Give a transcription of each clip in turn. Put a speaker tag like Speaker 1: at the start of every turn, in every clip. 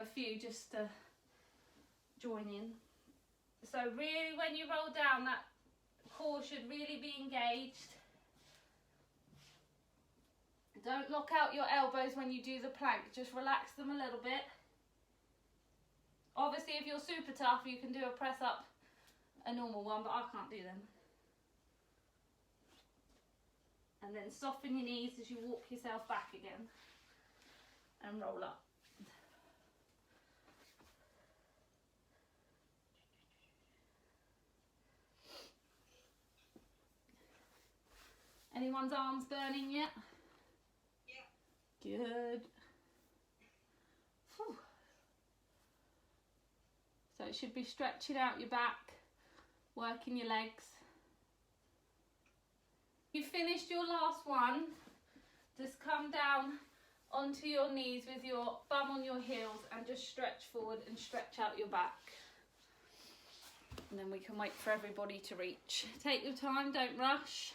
Speaker 1: A few just to join in. So really when you roll down, that core should really be engaged. Don't lock out your elbows when you do the plank, just relax them a little bit. Obviously if you're super tough you can do a press up, a normal one, but I can't do them. And then soften your knees as you walk yourself back again and roll up. Anyone's arms burning yet? Yeah. Good. Whew. So it should be stretching out your back, working your legs. You finished your last one, just come down onto your knees with your bum on your heels and just stretch forward and stretch out your back. And then we can wait for everybody to reach. Take your time, don't rush.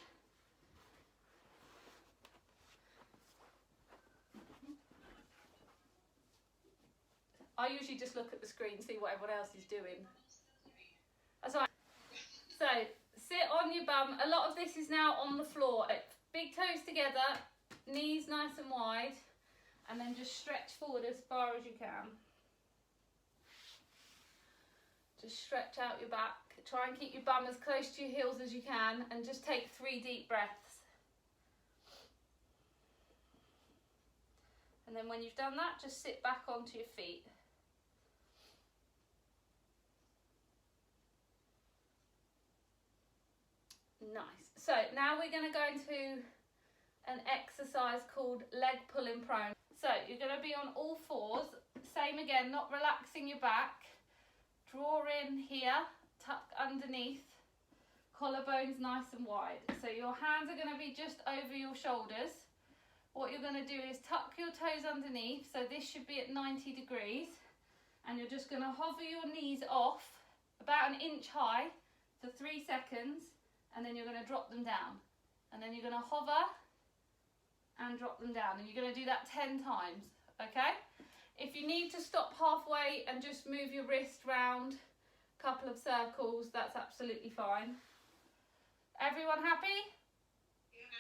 Speaker 1: I usually just look at the screen, see what everyone else is doing. That's all right. So, sit on your bum. A lot of this is now on the floor. Big toes together, knees nice and wide, and then just stretch forward as far as you can. Just stretch out your back. Try and keep your bum as close to your heels as you can, and just take 3 deep breaths. And then when you've done that, just sit back onto your feet. Nice. So now we're going to go into an exercise called leg pulling prone. So you're going to be on all fours. Same again, not relaxing your back. Draw in here, tuck underneath, collarbones nice and wide. So your hands are going to be just over your shoulders. What you're going to do is tuck your toes underneath. So this should be at 90 degrees. And you're just going to hover your knees off about 1 inch high for 3 seconds. And then you're going to drop them down. And then you're going to hover and drop them down. And you're going to do that 10 times, okay? If you need to stop halfway and just move your wrist round a couple of circles, that's absolutely fine. Everyone happy? Yeah.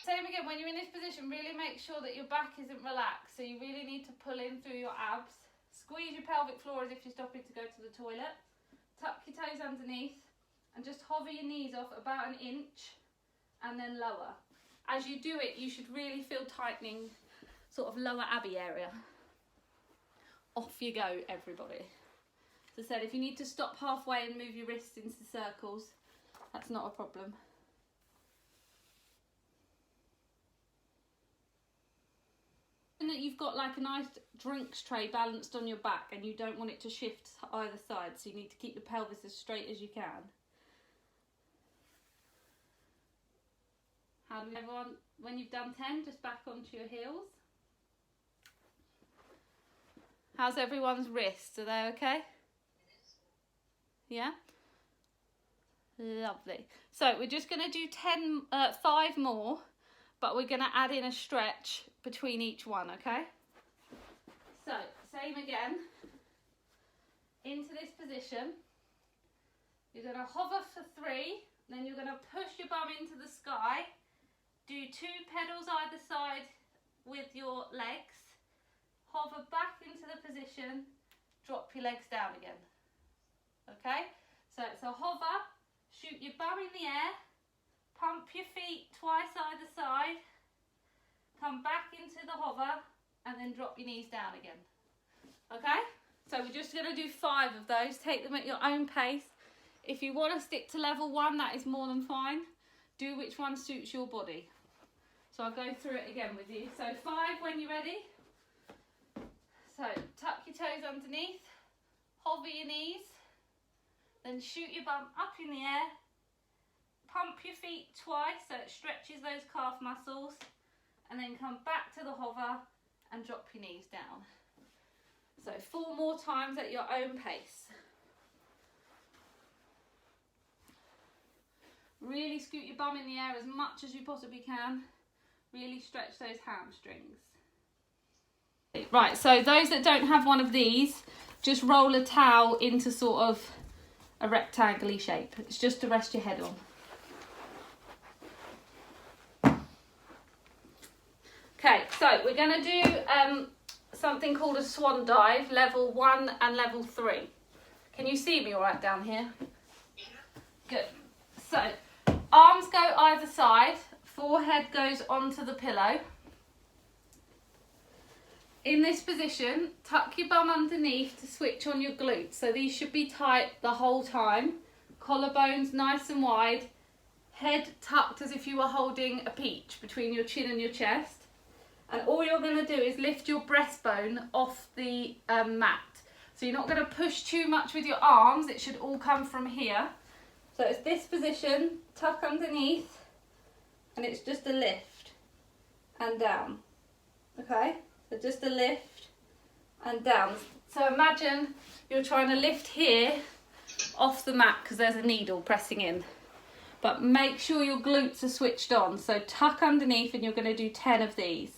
Speaker 1: Same again, when you're in this position, really make sure that your back isn't relaxed. So you really need to pull in through your abs. Squeeze your pelvic floor as if you're stopping to go to the toilet. Tuck your toes underneath. And just hover your knees off about 1 inch and then lower. As you do it, you should really feel tightening sort of lower abby area. Off you go, everybody. As I said, if you need to stop halfway and move your wrists into circles, that's not a problem. And that you've got like a nice drinks tray balanced on your back and you don't want it to shift either side, so you need to keep the pelvis as straight as you can. How do everyone, when you've done 10, just back onto your heels. How's everyone's wrists? Are they okay? Yeah? Lovely. So we're just going to do 5 more, but we're going to add in a stretch between each one, okay? So, same again. Into this position. You're going to hover for 3, then you're going to push your bum into the sky. Do 2 pedals either side with your legs. Hover back into the position. Drop your legs down again. Okay? So it's a hover. Shoot your bum in the air. Pump your feet twice either side. Come back into the hover. And then drop your knees down again. Okay? So we're just going to do 5 of those. Take them at your own pace. If you want to stick to level 1, that is more than fine. Do which one suits your body. So I'll go through it again with you. So 5 when you're ready. So tuck your toes underneath, hover your knees, then shoot your bum up in the air, pump your feet twice so it stretches those calf muscles, and then come back to the hover and drop your knees down. So 4 more times at your own pace. Really scoot your bum in the air as much as you possibly can. Really stretch those hamstrings. Right, so those that don't have one of these, just roll a towel into sort of a rectangle-y shape. It's just to rest your head on. Okay, so we're going to do something called a Swan Dive, level 1 and level 3. Can you see me all right down here? Good. So, arms go either side, forehead goes onto the pillow. In this position, tuck your bum underneath to switch on your glutes. So these should be tight the whole time. Collarbones nice and wide. Head tucked as if you were holding a peach between your chin and your chest. And all you're going to do is lift your breastbone off the mat. So you're not going to push too much with your arms. It should all come from here. So it's this position, tuck underneath, and it's just a lift and down. Okay? So just a lift and down. So imagine you're trying to lift here off the mat because there's a needle pressing in. But make sure your glutes are switched on. So tuck underneath and you're going to do 10 of these.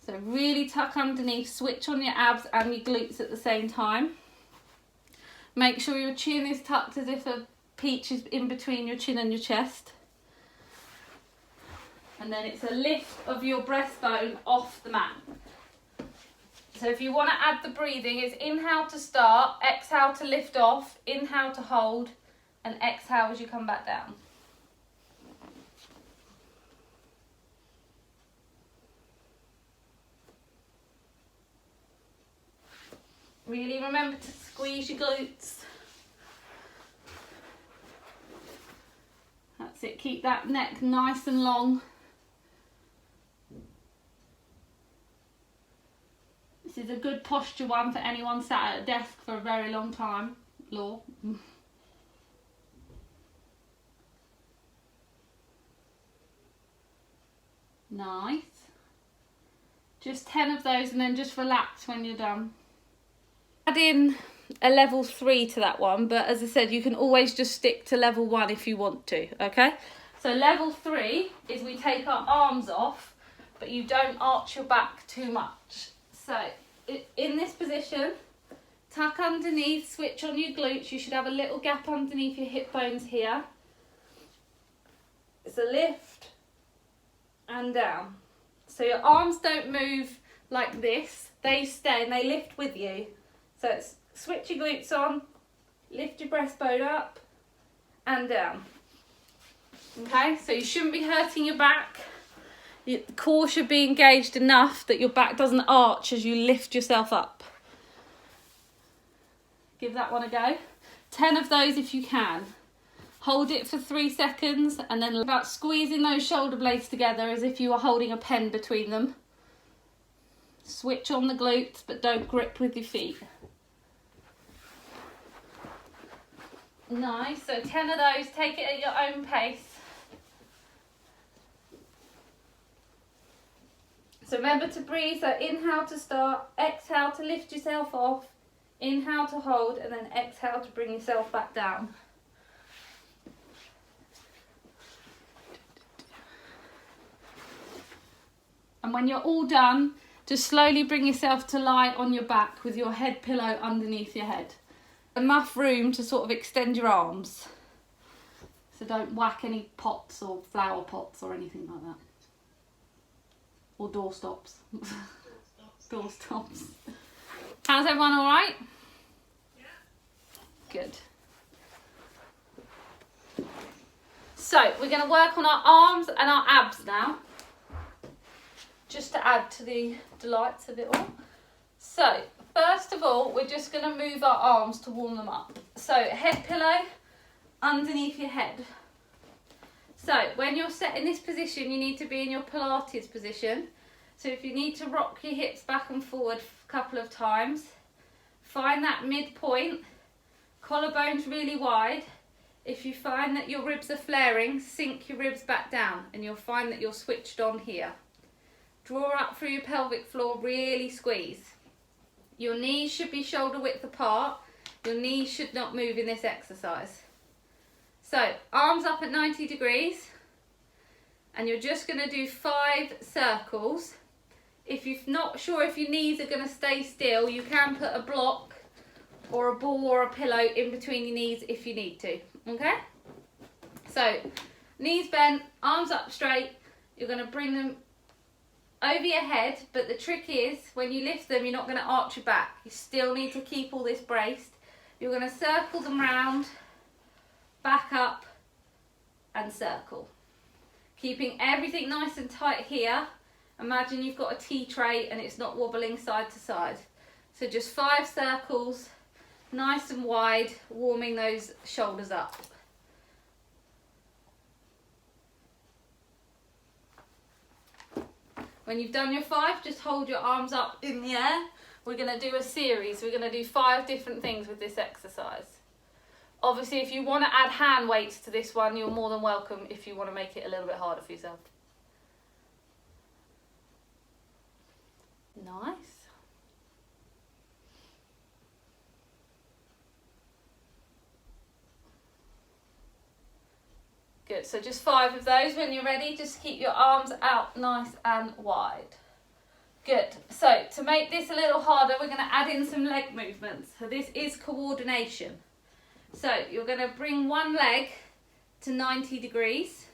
Speaker 1: So really tuck underneath, switch on your abs and your glutes at the same time. Make sure your chin is tucked as if a peach is in between your chin and your chest. And then it's a lift of your breastbone off the mat. So if you want to add the breathing, it's inhale to start, exhale to lift off, inhale to hold, and exhale as you come back down. Really remember to squeeze your glutes. That's it, keep that neck nice and long. This is a good posture one for anyone sat at a desk for a very long time. Law. Nice. Just 10 of those and then just relax when you're done. Add in a level 3 to that one, but as I said, you can always just stick to level 1 if you want to, okay? So level 3 is we take our arms off, but you don't arch your back too much. So in this position, tuck underneath, switch on your glutes. You should have a little gap underneath your hip bones here. It's a lift and down. So your arms don't move like this. They stay and they lift with you. So it's switch your glutes on, lift your breastbone up and down. Okay, so you shouldn't be hurting your back. The core should be engaged enough that your back doesn't arch as you lift yourself up. Give that one a go. 10 of those if you can. Hold it for 3 seconds and then about squeezing those shoulder blades together as if you were holding a pen between them. Switch on the glutes but don't grip with your feet. Nice, so 10 of those, take it at your own pace. So remember to breathe, so inhale to start, exhale to lift yourself off, inhale to hold, and then exhale to bring yourself back down. And when you're all done, just slowly bring yourself to lie on your back with your head pillow underneath your head. Enough room to sort of extend your arms. So don't whack any pots or flower pots or anything like that. Or door stops. Door stops. How's everyone all right? Yeah. Good. So we're going to work on our arms and our abs now. Just to add to the delights of it all. So first of all, we're just going to move our arms to warm them up. So head pillow underneath your head. So when you're set in this position, you need to be in your Pilates position. So if you need to rock your hips back and forward a couple of times, find that midpoint, collarbones really wide. If you find that your ribs are flaring, sink your ribs back down and you'll find that you're switched on here. Draw up through your pelvic floor, really squeeze. Your knees should be shoulder width apart. Your knees should not move in this exercise. So arms up at 90 degrees and you're just going to do 5 circles If you're not sure if your knees are going to stay still, you can put a block or a ball or a pillow in between your knees if you need to, okay? So, knees bent, arms up straight. You're going to bring them over your head, but the trick is, when you lift them, you're not going to arch your back. You still need to keep all this braced. You're going to circle them round, back up, and circle. Keeping everything nice and tight here. Imagine you've got a tea tray and it's not wobbling side to side. So just 5 circles, nice and wide, warming those shoulders up. When you've done your 5, just hold your arms up in the air. We're going to do a series. We're going to do 5 different things with this exercise. Obviously, if you want to add hand weights to this one, you're more than welcome if you want to make it a little bit harder for yourself. Nice. Good, so just 5 of those. When you're ready, just keep your arms out nice and wide. Good, so to make this a little harder, we're going to add in some leg movements. So this is coordination. So you're going to bring one leg to 90 degrees.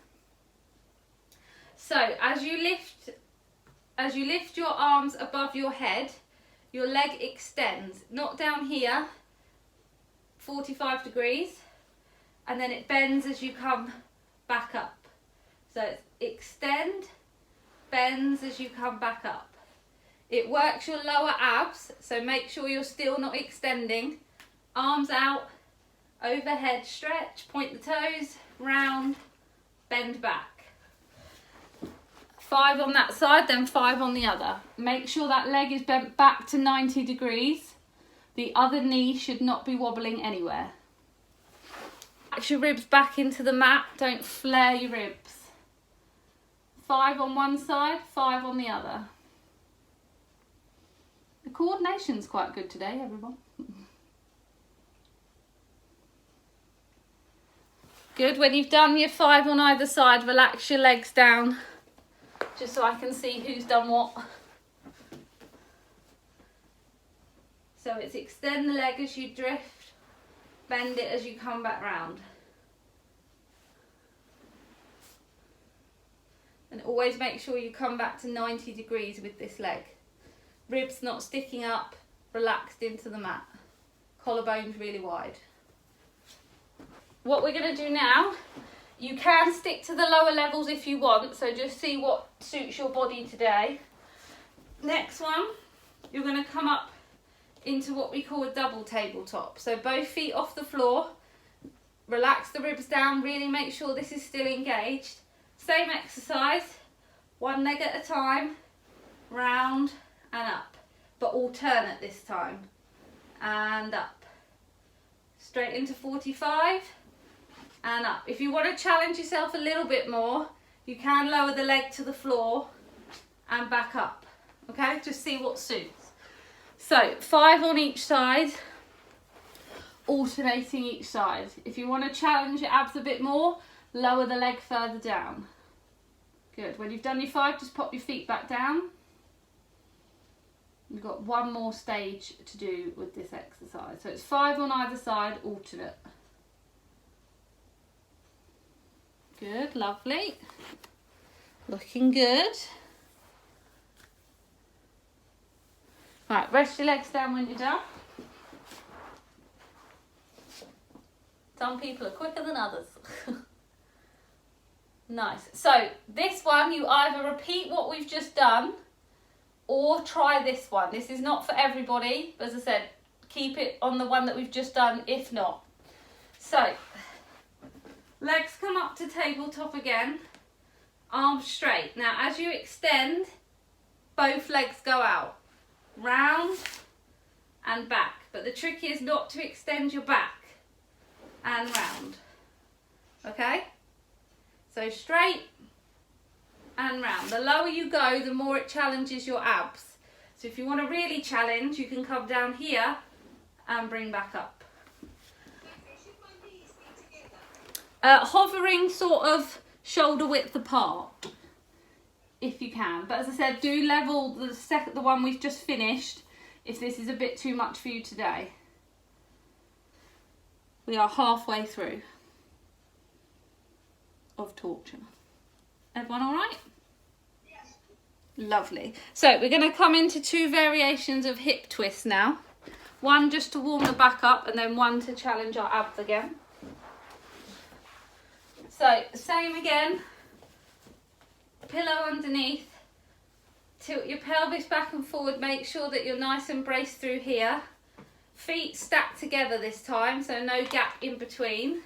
Speaker 1: So as you lift your arms above your head, your leg extends, not down here, 45 degrees, and then it bends as you come back up. So it's extend, bends as you come back up. It works your lower abs, so make sure you're still not extending. Arms out, overhead stretch, point the toes, round, bend back. 5 on that side, then 5 on the other. Make sure that leg is bent back to 90 degrees. The other knee should not be wobbling anywhere. Relax your ribs back into the mat, don't flare your ribs. 5 on one side, 5 on the other. The coordination's quite good today, everyone. Good, when you've done your 5 on either side, relax your legs down, just so I can see who's done what. So it's extend the leg as you drift, bend it as you come back round. And always make sure you come back to 90 degrees with this leg. Ribs not sticking up, relaxed into the mat. Collarbones really wide. What we're going to do now, you can stick to the lower levels if you want, so just see what suits your body today. Next one, you're going to come up into what we call a double tabletop. So both feet off the floor, relax the ribs down, really make sure this is still engaged. Same exercise, one leg at a time, round and up, but alternate this time, and up. Straight into 45 and up. If you want to challenge yourself a little bit more, you can lower the leg to the floor and back up, okay? Just see what suits. So 5 on each side, alternating each side. If you want to challenge your abs a bit more, lower the leg further down. Good, when you've done your 5, just pop your feet back down. You've got one more stage to do with this exercise. So it's 5 on either side, alternate. Good, lovely. Looking good. Right, rest your legs down when you're done. Some people are quicker than others. Nice. So this one, you either repeat what we've just done or try this one. This is not for everybody, but as I said, keep it on the one that we've just done if not. So legs come up to tabletop again, arms straight. Now as you extend, both legs go out, round and back. But the trick is not to extend your back and round. Okay? So straight and round. The lower you go, the more it challenges your abs. So if you want to really challenge, you can come down here and bring back up. Hovering sort of shoulder width apart if you can. But as I said, do level the one we've just finished if this is a bit too much for you today. We are halfway through of torture. Everyone all right? Yes. Lovely. So we're going to come into 2 variations of hip twists now. One just to warm the back up and then one to challenge our abs again. So same again, pillow underneath, tilt your pelvis back and forward, make sure that you're nice and braced through here. Feet stacked together this time, so no gap in between.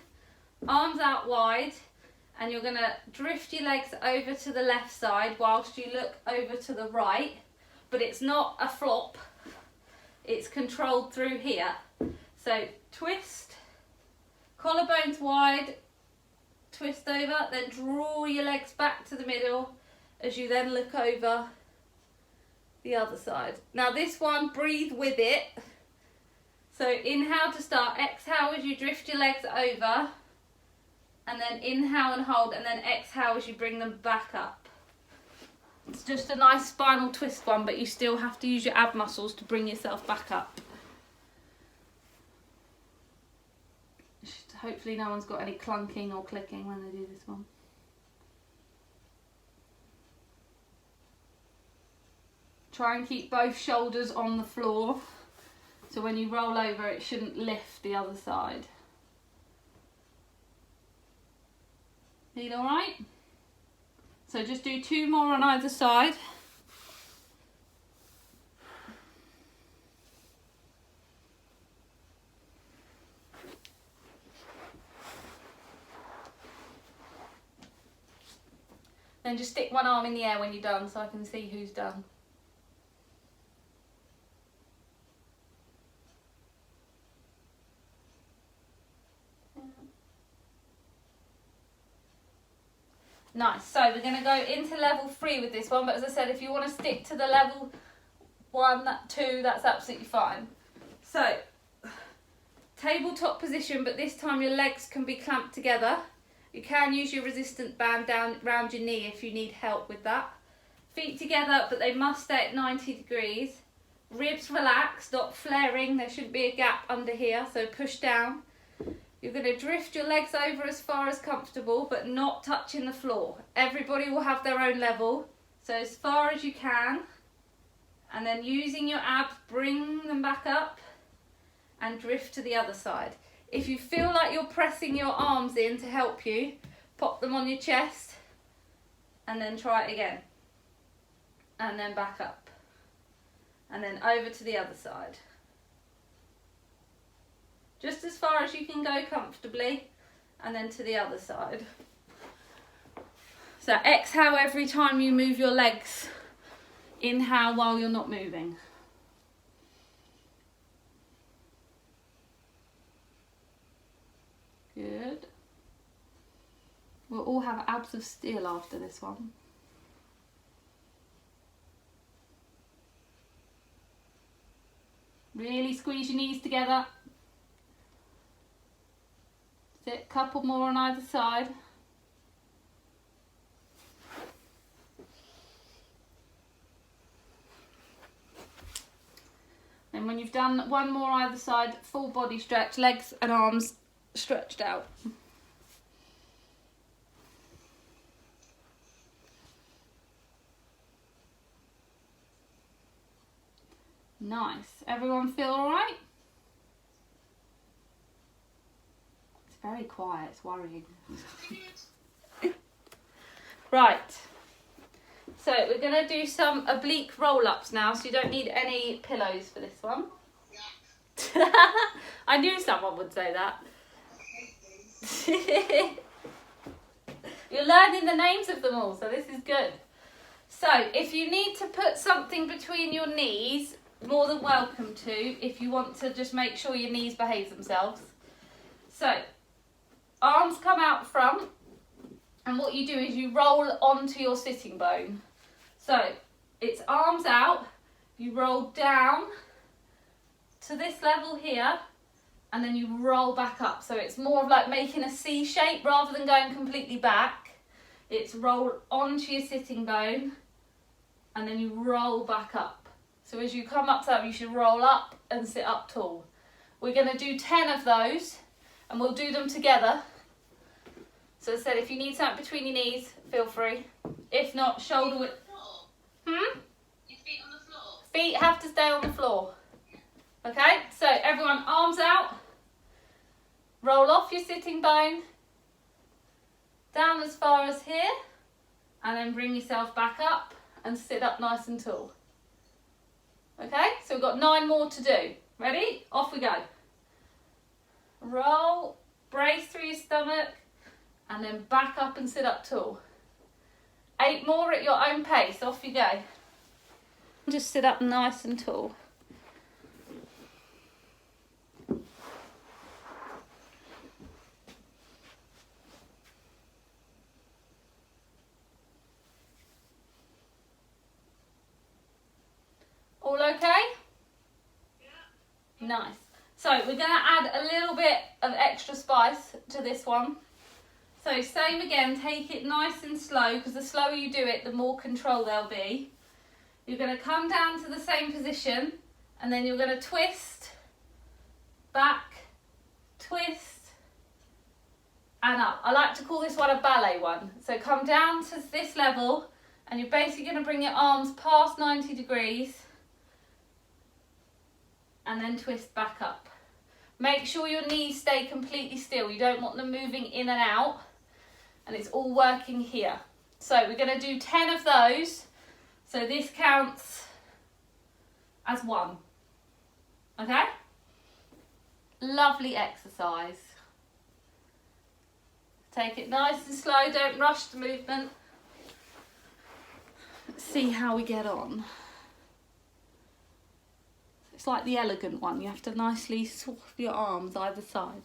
Speaker 1: Arms out wide, and you're going to drift your legs over to the left side whilst you look over to the right, but it's not a flop, it's controlled through here. So twist, collarbones wide, twist over, then draw your legs back to the middle as you then look over the other side. Now this one, breathe with it. So inhale to start, exhale as you drift your legs over, and then inhale and hold, and then exhale as you bring them back up. It's just a nice spinal twist one, but you still have to use your ab muscles to bring yourself back up. Hopefully no one's got any clunking or clicking when they do this one. Try and keep both shoulders on the floor, so when you roll over it shouldn't lift the other side. Feel alright? So just do 2 more on either side. Then just stick one arm in the air when you're done so I can see who's done. Nice, so we're going to go into level 3 with this one, but as I said, if you want to stick to the level 1, 2, that's absolutely fine. So, tabletop position, but this time your legs can be clamped together. You can use your resistant band down around your knee if you need help with that. Feet together, but they must stay at 90 degrees. Ribs relaxed, not flaring, there shouldn't be a gap under here, so push down. You're going to drift your legs over as far as comfortable, but not touching the floor. Everybody will have their own level, so as far as you can. And then using your abs, bring them back up and drift to the other side. If you feel like you're pressing your arms in to help you, pop them on your chest and then try it again. And then back up. And then over to the other side. Just as far as you can go comfortably, and then to the other side. So exhale every time you move your legs. Inhale while you're not moving. Good. We'll all have abs of steel after this one. Really squeeze your knees together. Sit, couple more on either side. And when you've done one more either side, full body stretch, legs and arms stretched out. Nice. Everyone feel all right? It's very quiet, it's worrying. Right. So we're going to do some oblique roll-ups now, so you don't need any pillows for this one. I knew someone would say that. You're learning the names of them all, so this is good. So if you need to put something between your knees, more than welcome to, if you want to just make sure your knees behave themselves. So arms come out front, and what you do is you roll onto your sitting bone. So it's arms out, you roll down to this level here, and then you roll back up. So it's more of like making a C shape rather than going completely back. It's roll onto your sitting bone and then you roll back up. So as you come up to that, you should roll up and sit up tall. We're going to do 10 of those, and we'll do them together. So as I said, if you need something between your knees, feel free. If not, shoulder width. Your feet on the floor? Feet have to stay on the floor. Okay, so everyone, arms out. Roll off your sitting bone. Down as far as here. And then bring yourself back up and sit up nice and tall. Okay, so we've got 9 more to do. Ready? Off we go. Roll, brace through your stomach, and then back up and sit up tall. 8 more at your own pace. Off you go. Just sit up nice and tall. All okay? Yeah. Nice. So we're going to add a little bit of extra spice to this one. So same again, take it nice and slow, because the slower you do it, the more control there'll be. You're going to come down to the same position, and then you're going to twist, back, twist, and up. I like to call this one a ballet one. So come down to this level, and you're basically going to bring your arms past 90 degrees, and then twist back up. Make sure your knees stay completely still. You don't want them moving in and out, and it's all working here. So we're going to do 10 of those. So this counts as 1. Okay? Lovely exercise. Take it nice and slow. Don't rush the movement. Let's see how we get on. It's like the elegant one. You have to nicely swap your arms either side.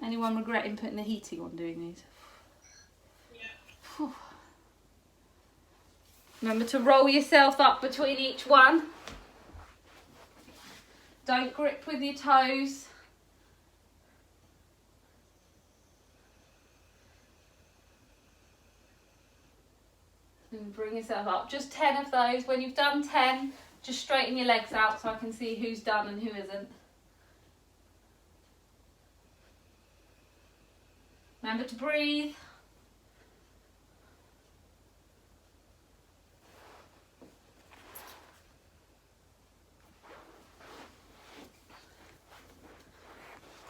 Speaker 1: Anyone regretting putting the heating on doing these? Yeah. Remember to roll yourself up between each one. Don't grip with your toes. And bring yourself up. Just 10 of those. When you've done 10, just straighten your legs out so I can see who's done and who isn't. Remember to breathe.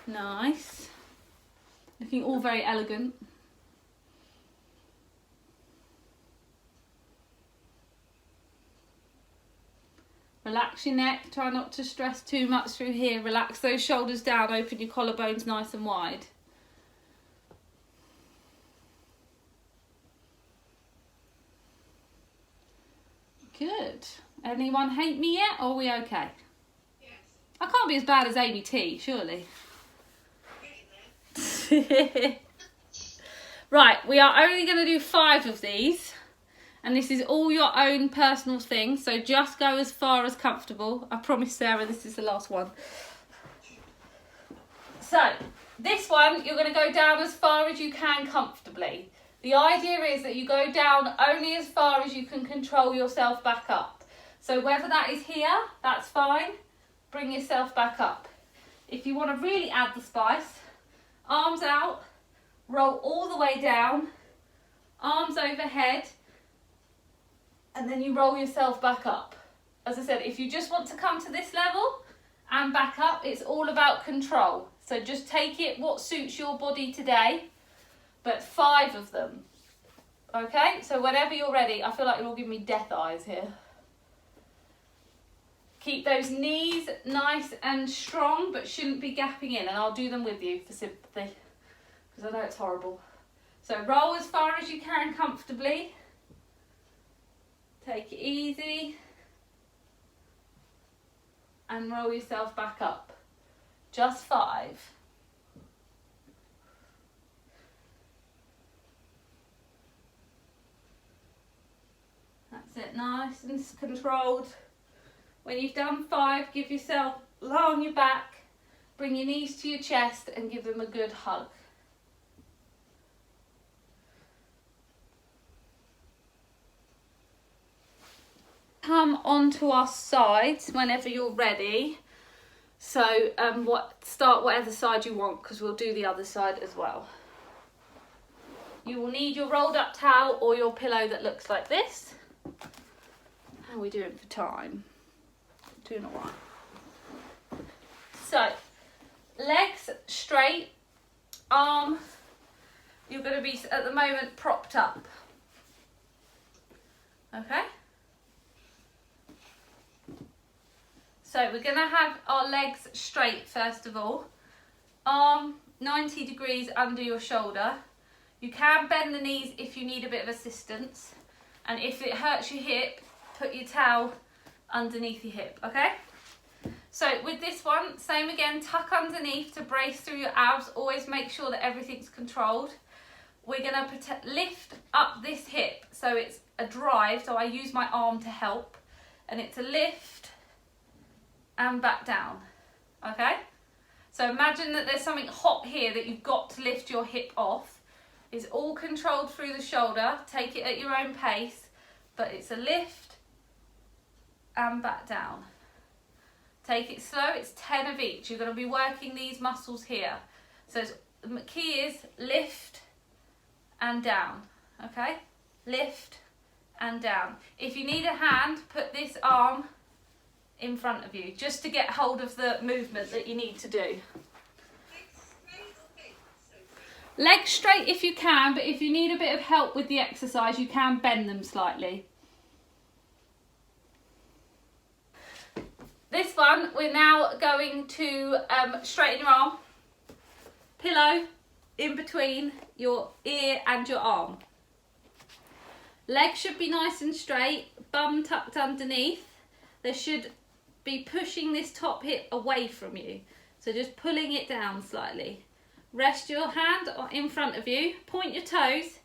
Speaker 1: Nice. Looking all very elegant. Relax your neck. Try not to stress too much through here. Relax those shoulders down. Open your collarbones nice and wide. Good. Anyone hate me yet, or are we okay? Yes. I can't be as bad as Amy T, surely. Right, we are only going to do 5 of these. And this is all your own personal thing. So just go as far as comfortable. I promise, Sarah, this is the last one. So this one, you're going to go down as far as you can comfortably. The idea is that you go down only as far as you can control yourself back up. So whether that is here, that's fine. Bring yourself back up. If you want to really add the spice, arms out, roll all the way down, arms overhead, and then you roll yourself back up. As I said, if you just want to come to this level and back up, it's all about control. So just take it what suits your body today, but 5 of them. Okay, so whenever you're ready, I feel like you're all giving me death eyes here. Keep those knees nice and strong, but shouldn't be gapping in, and I'll do them with you for sympathy, because I know it's horrible. So roll as far as you can comfortably. Take it easy. And roll yourself back up. Just 5. That's it, nice and controlled. When you've done 5, give yourself, lie on your back, bring your knees to your chest and give them a good hug. Come onto our sides whenever you're ready. So start whatever side you want, because we'll do the other side as well. You will need your rolled up towel or your pillow that looks like this. How are we doing for time? Doing all right. So, legs straight, arm, you're going to be at the moment propped up. Okay? So we're going to have our legs straight first of all. Arm 90 degrees under your shoulder. You can bend the knees if you need a bit of assistance. And if it hurts your hip, put your towel underneath your hip, okay? So with this one, same again, tuck underneath to brace through your abs. Always make sure that everything's controlled. We're going to lift up this hip. So it's a drive, so I use my arm to help. And it's a lift and back down, okay? So imagine that there's something hot here that you've got to lift your hip off. It's all controlled through the shoulder. Take it at your own pace, but it's a lift and back down. Take it slow. It's 10 of each. You're going to be working these muscles here. So the key is lift and down, okay? Lift and down. If you need a hand, put this arm in front of you, just to get hold of the movement that you need to do. Legs straight if you can, but if you need a bit of help with the exercise, you can bend them slightly. This one, we're now going to straighten your arm, pillow in between your ear and your arm. Legs should be nice and straight, bum tucked underneath. They should be pushing this top hip away from you. So just pulling it down slightly. Rest your hand in front of you, point your toes,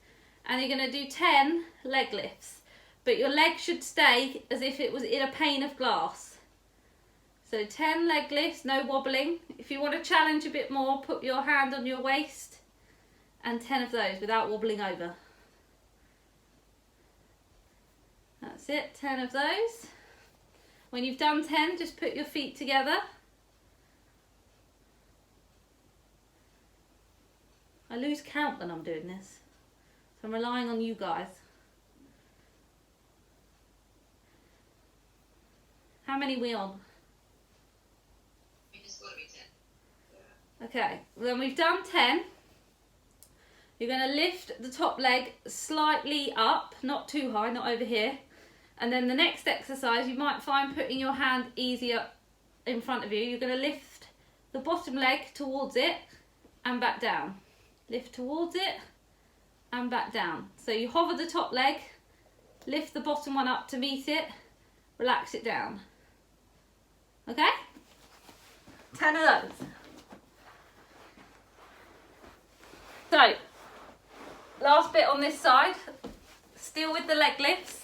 Speaker 1: and you're going to do 10 leg lifts. But your leg should stay as if it was in a pane of glass. So 10 leg lifts, no wobbling. If you want to challenge a bit more, put your hand on your waist and 10 of those without wobbling over. That's it, 10 of those. When you've done 10, just put your feet together. I lose count when I'm doing this, so I'm relying on you guys. How many are we on?
Speaker 2: It's got to be 10.
Speaker 1: Okay, when we've done 10, you're going to lift the top leg slightly up, not too high, not over here. And then the next exercise, you might find putting your hand easier in front of you. You're going to lift the bottom leg towards it and back down. Lift towards it and back down. So you hover the top leg, lift the bottom one up to meet it, relax it down. Okay? 10 of those. So, last bit on this side, still with the leg lifts.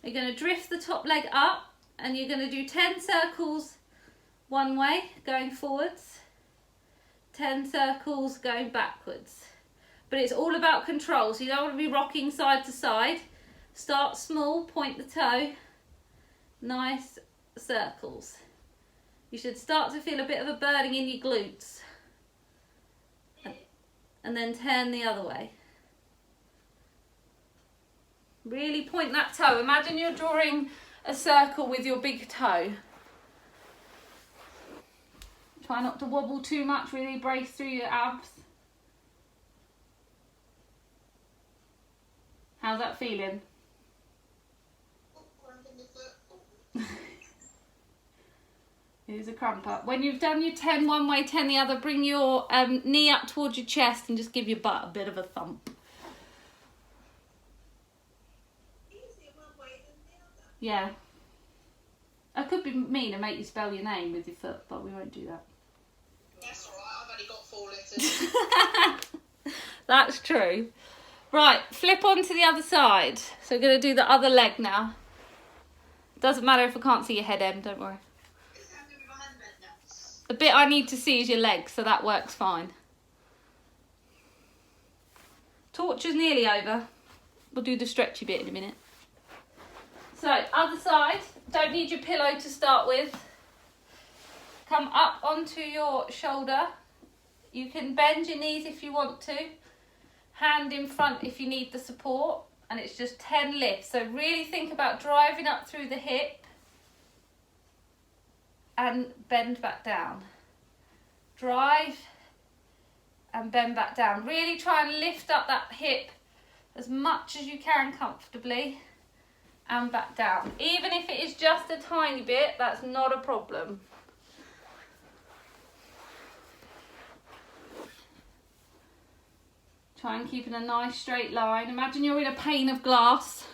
Speaker 1: You're going to drift the top leg up and you're going to do 10 circles one way, going forwards, 10 circles going backwards. But it's all about control, so you don't want to be rocking side to side. Start small, point the toe, nice circles. You should start to feel a bit of a burning in your glutes. And then turn the other way. Really point that toe. Imagine you're drawing a circle with your big toe. Try not to wobble too much, really brace through your abs. How's that feeling? Here's a cramp up. When you've done your 10 one way, 10 the other, bring your knee up towards your chest and just give your butt a bit of a thump. Yeah. I could be mean and make you spell your name with your foot, but we won't do that.
Speaker 2: That's alright, I've only got 4 letters.
Speaker 1: That's true. Right, flip on to the other side. So we're going to do the other leg now. Doesn't matter if I can't see your head, Em, don't worry. The bit I need to see is your legs, so that works fine. Torture's nearly over. We'll do the stretchy bit in a minute. So other side, don't need your pillow to start with. Come up onto your shoulder. You can bend your knees if you want to. Hand in front if you need the support. And it's just 10 lifts. So really think about driving up through the hip and bend back down. Drive and bend back down. Really try and lift up that hip as much as you can comfortably and back down. Even if it is just a tiny bit, that's not a problem. Try and keep in a nice straight line. Imagine you're in a pane of glass.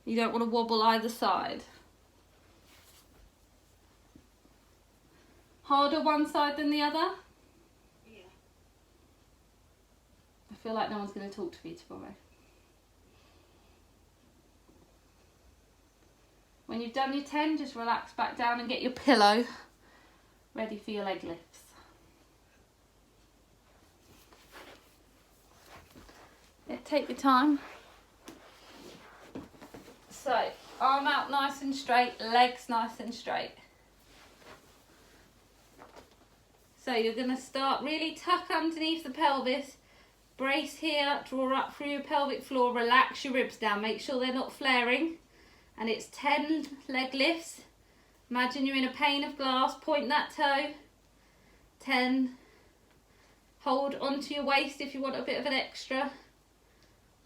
Speaker 1: You don't want to wobble either side. Harder one side than the other?
Speaker 2: Yeah.
Speaker 1: I feel like no one's going to talk to me tomorrow. When you've done your 10, just relax back down and get your pillow ready for your leg lifts. Yeah, take your time. So, arm out nice and straight, legs nice and straight. So you're going to start really tuck underneath the pelvis, brace here, draw up through your pelvic floor, relax your ribs down, make sure they're not flaring. And it's 10 leg lifts. Imagine you're in a pane of glass, point that toe. 10. Hold onto your waist if you want a bit of an extra.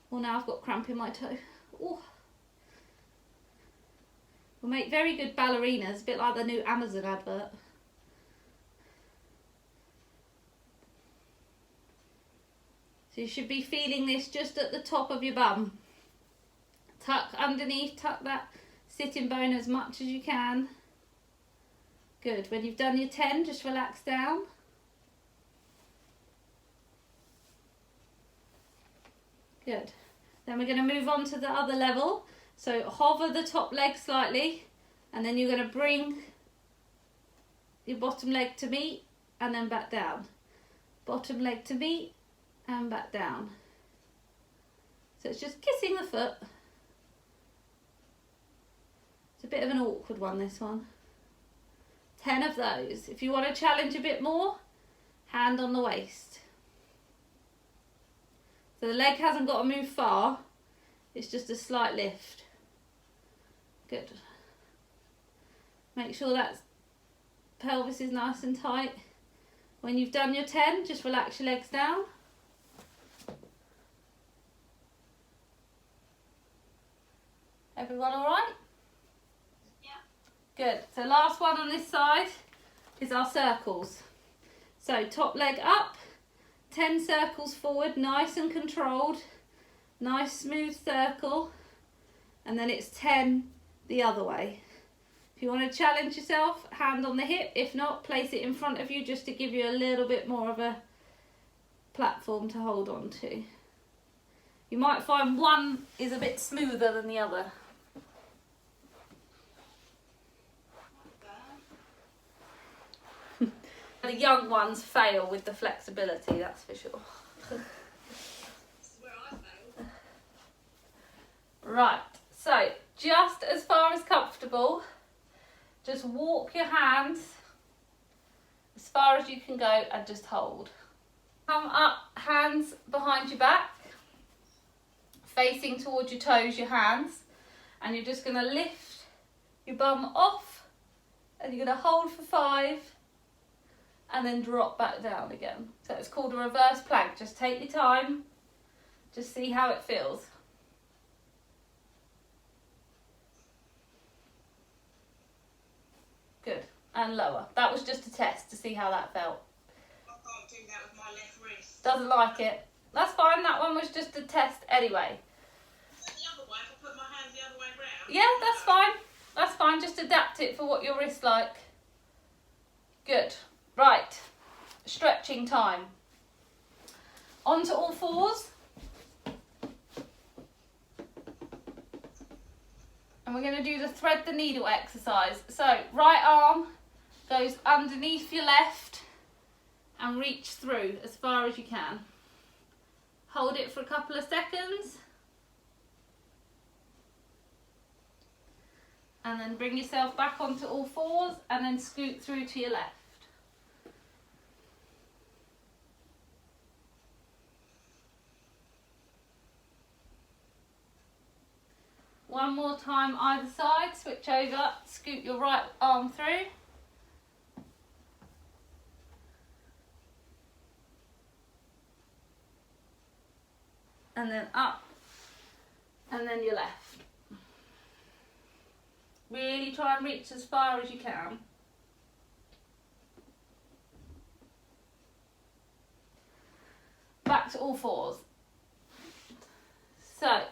Speaker 1: Well, now I've got cramp in my toe. Ooh. Will make very good ballerinas, a bit like the new Amazon advert. So you should be feeling this just at the top of your bum. Tuck underneath, tuck that sitting bone as much as you can. Good. When you've done your 10, just relax down. Good. Then we're going to move on to the other level. So hover the top leg slightly, and then you're going to bring your bottom leg to meet and then back down. Bottom leg to meet and back down. So it's just kissing the foot. It's a bit of an awkward one, this one. 10 of those. If you want to challenge a bit more, hand on the waist. So the leg hasn't got to move far, it's just a slight lift. Good. Make sure that pelvis is nice and tight. When you've done your 10, just relax your legs down. Everyone all right? Yeah. Good. So last one on this side is our circles. So top leg up, 10 circles forward, nice and controlled. Nice smooth circle. And then it's 10 the other way. If you want to challenge yourself, hand on the hip. If not, place it in front of you just to give you a little bit more of a platform to hold on to. You might find one is a bit smoother than the other. The young ones fail with the flexibility, that's for sure. Right, so just as far as comfortable, just walk your hands as far as you can go and just hold. Come up, hands behind your back, facing towards your toes, your hands, and you're just going to lift your bum off, and you're going to hold for 5, and then drop back down again. So it's called a reverse plank. Just take your time, just see how it feels. Good, and lower. That was just a test to see how that felt.
Speaker 2: I can't do that with my left wrist.
Speaker 1: Doesn't like it. That's fine, that one was just a test anyway.
Speaker 2: The other way, if I put my hands the other way round.
Speaker 1: Yeah, that's fine. That's fine, just adapt it for what your wrist's like. Good. Right, stretching time. On to all fours. And we're going to do the thread the needle exercise. So right arm goes underneath your left and reach through as far as you can. Hold it for a couple of seconds. And then bring yourself back onto all fours and then scoot through to your left. One more time either side, switch over, scoot your right arm through. And then up, and then your left. Really try and reach as far as you can. Back to all fours. So,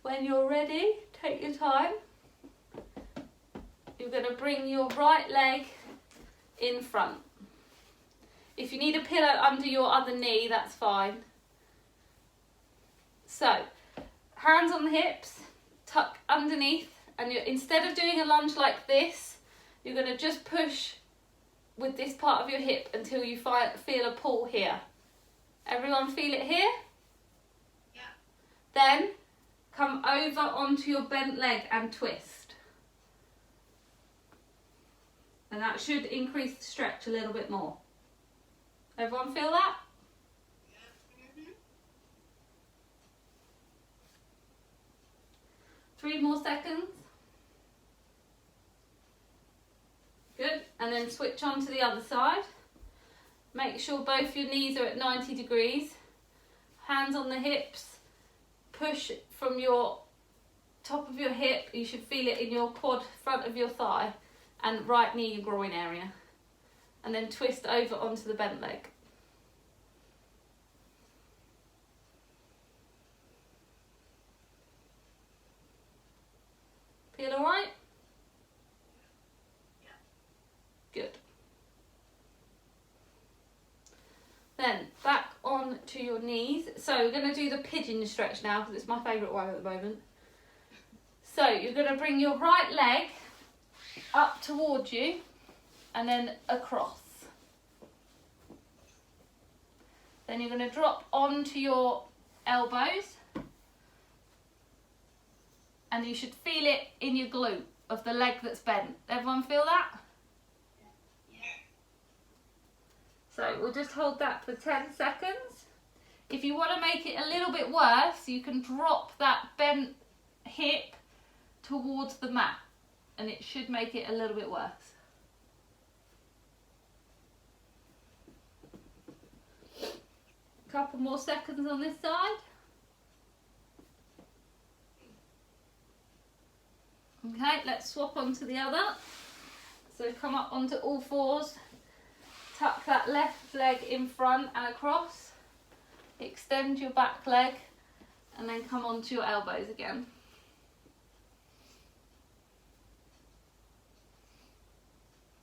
Speaker 1: when you're ready, take your time. You're going to bring your right leg in front. If you need a pillow under your other knee, that's fine. So, hands on the hips, tuck underneath, and instead of doing a lunge like this, you're going to just push with this part of your hip until you feel a pull here. Everyone feel it here?
Speaker 2: Yeah.
Speaker 1: Then come over onto your bent leg and twist. And that should increase the stretch a little bit more. Everyone feel that?
Speaker 2: Yeah. Mm-hmm.
Speaker 1: 3 more seconds. Good. And then switch on to the other side. Make sure both your knees are at 90 degrees. Hands on the hips. Push from your top of your hip. You should feel it in your quad, front of your thigh, and right knee, your groin area. And then twist over onto the bent leg. Feel all right? Good. Then back on to your knees. So we're going to do the pigeon stretch now because it's my favourite one at the moment. So you're going to bring your right leg up towards you and then across. Then you're going to drop onto your elbows and you should feel it in your glute of the leg that's bent. Everyone feel that? So we'll just hold that for 10 seconds. If you want to make it a little bit worse, you can drop that bent hip towards the mat and it should make it a little bit worse. Couple more seconds on this side. Okay, let's swap onto the other. So come up onto all fours. Tuck that left leg in front and across. Extend your back leg and then come onto your elbows again.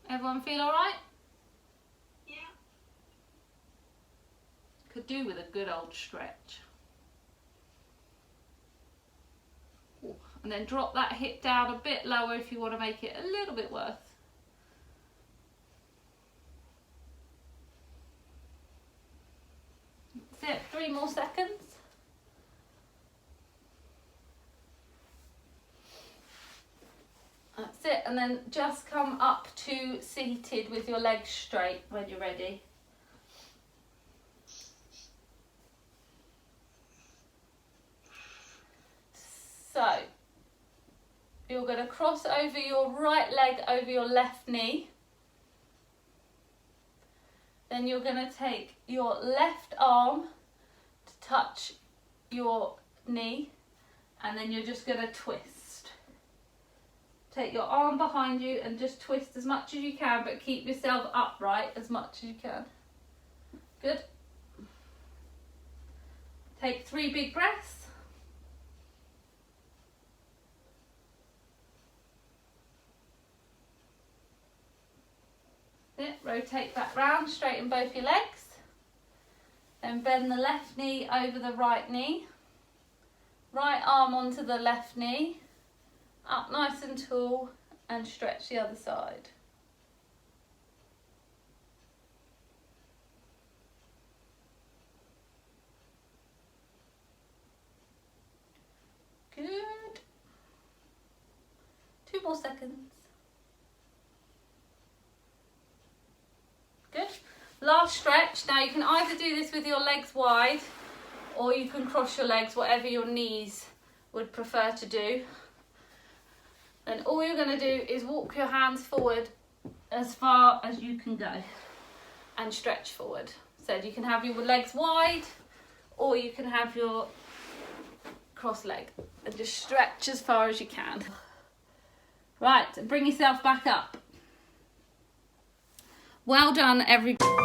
Speaker 1: Everyone feel all right?
Speaker 2: Yeah.
Speaker 1: Could do with a good old stretch. Ooh. And then drop that hip down a bit lower if you want to make it a little bit worse. That's it, 3 more seconds. That's it, and then just come up to seated with your legs straight when you're ready. So, you're going to cross over your right leg over your left knee. Then you're going to take your left arm to touch your knee, and then you're just going to twist. Take your arm behind you and just twist as much as you can, but keep yourself upright as much as you can. Good. Take 3 big breaths. Rotate that round, straighten both your legs. Then bend the left knee over the right knee. Right arm onto the left knee. Up nice and tall and stretch the other side. Good. 2 more seconds. Good. Last stretch. Now you can either do this with your legs wide or you can cross your legs, whatever your knees would prefer to do. And all you're going to do is walk your hands forward as far as you can go and stretch forward. So you can have your legs wide or you can have your cross leg and just stretch as far as you can. Right, bring yourself back up. Well done, everybody.